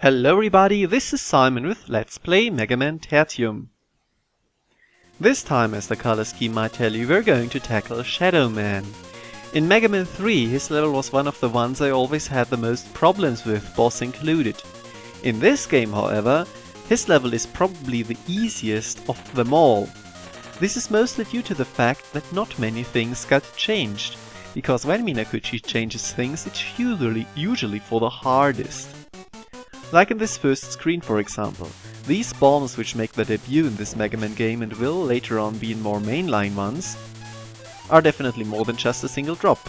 Hello everybody, this is Simon with Let's Play Mega Man Tertium. This time, as the color scheme might tell you, we're going to tackle Shadow Man. In Mega Man 3, his level was one of the ones I always had the most problems with, boss included. In this game, however, his level is probably the easiest of them all. This is mostly due to the fact that not many things got changed, because when Minakuchi changes things, it's usually for the hardest. Like in this first screen, for example. These bombs, which make their debut in this Mega Man game and will later on be in more mainline ones, are definitely more than just a single drop.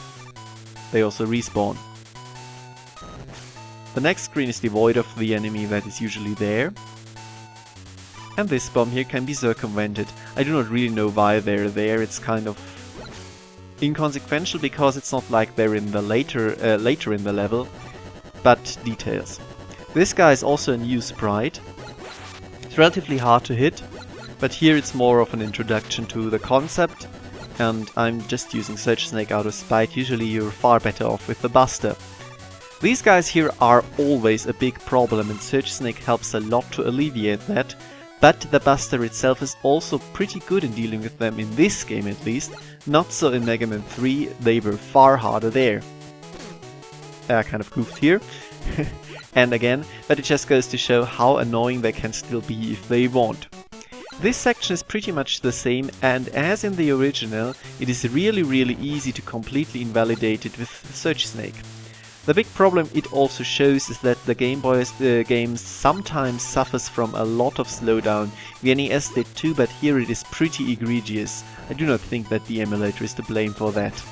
They also respawn. The next screen is devoid of the enemy that is usually there. And this bomb here can be circumvented. I do not really know why they're there, it's kind of inconsequential because it's not like they're in the later in the level, but details. This guy is also a new sprite. It's relatively hard to hit, but here it's more of an introduction to the concept, and I'm just using Surge Snake out of spite. Usually you're far better off with the Buster. These guys here are always a big problem, and Surge Snake helps a lot to alleviate that, but the Buster itself is also pretty good in dealing with them in this game at least. Not so in Mega Man 3, they were far harder there. I kind of goofed here. And again, but it just goes to show how annoying they can still be if they want. This section is pretty much the same, and as in the original, it is really easy to completely invalidate it with Surge Snake. The big problem it also shows is that the Game Boy's games sometimes suffers from a lot of slowdown. The NES did too, but here it is pretty egregious. I do not think that the emulator is to blame for that.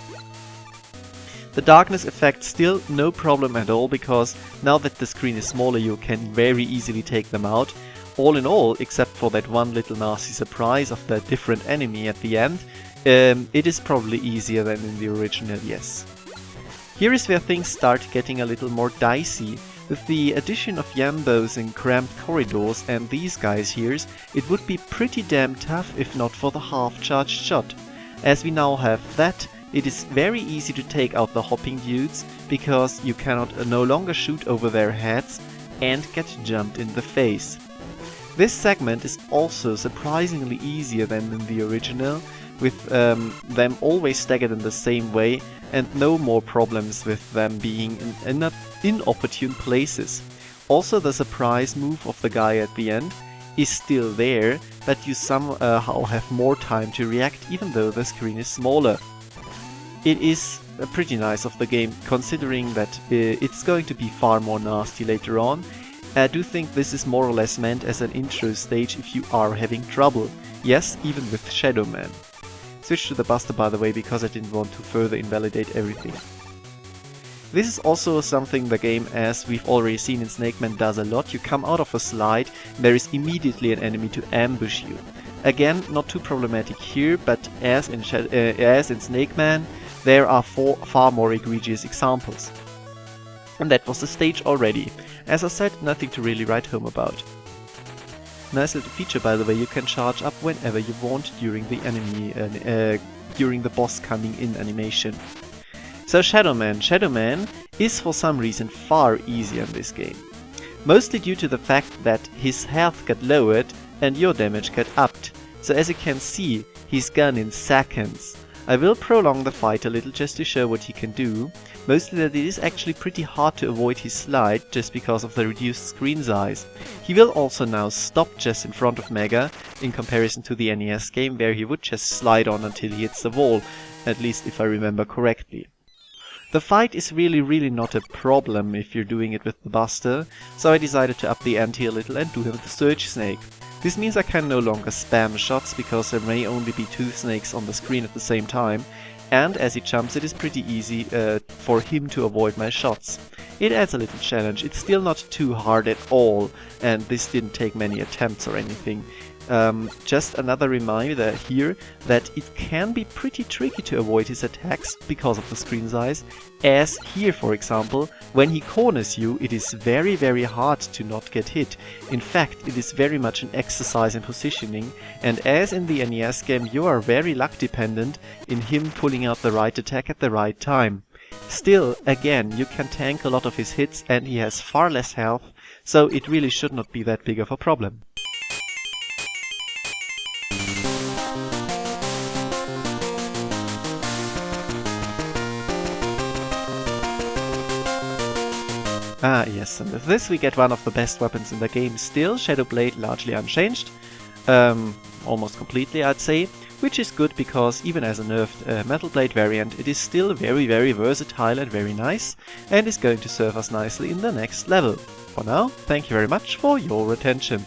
The darkness effect still no problem at all, because now that the screen is smaller you can very easily take them out. All in all, except for that one little nasty surprise of the different enemy at the end, it is probably easier than in the original, yes. Here is where things start getting a little more dicey. With the addition of Yambos in cramped corridors and these guys here, it would be pretty damn tough if not for the half-charged shot. As we now have that, it is very easy to take out the hopping dudes, because you cannot no longer shoot over their heads and get jumped in the face. This segment is also surprisingly easier than in the original, with them always staggered in the same way and no more problems with them being in inopportune places. Also, the surprise move of the guy at the end is still there, but you somehow have more time to react even though the screen is smaller. It is pretty nice of the game, considering that it's going to be far more nasty later on. I do think this is more or less meant as an intro stage if you are having trouble. Yes, even with Shadow Man. Switch to the Buster, by the way, because I didn't want to further invalidate everything. This is also something the game, as we've already seen in Snake Man, does a lot. You come out of a slide, there is immediately an enemy to ambush you. Again, not too problematic here, but as in Snake Man, there are far more egregious examples. And that was the stage already. As I said, nothing to really write home about. Nice little feature, by the way, you can charge up whenever you want during the during the boss coming in animation. So Shadow Man. Shadow Man is for some reason far easier in this game. Mostly due to the fact that his health got lowered and your damage got upped. So as you can see, he's gone in seconds. I will prolong the fight a little just to show what he can do, mostly that it is actually pretty hard to avoid his slide just because of the reduced screen size. He will also now stop just in front of Mega, in comparison to the NES game where he would just slide on until he hits the wall, at least if I remember correctly. The fight is really not a problem if you're doing it with the Buster, so I decided to up the ante a little and do him with the Surge Snake. This means I can no longer spam shots, because there may only be 2 snakes on the screen at the same time, and as he jumps it is pretty easy for him to avoid my shots. It adds a little challenge. It's still not too hard at all, and this didn't take many attempts or anything. Just another reminder here that it can be pretty tricky to avoid his attacks because of the screen size, as here for example, when he corners you it is very hard to not get hit. In fact, it is very much an exercise in positioning, and as in the NES game you are very luck dependent in him pulling out the right attack at the right time. Still, again, you can tank a lot of his hits and he has far less health, so it really should not be that big of a problem. Ah yes, and with this we get one of the best weapons in the game still, Shadow Blade largely unchanged, almost completely I'd say, which is good because even as a nerfed Metal Blade variant it is still very versatile and very nice, and is going to serve us nicely in the next level. For now, thank you very much for your attention.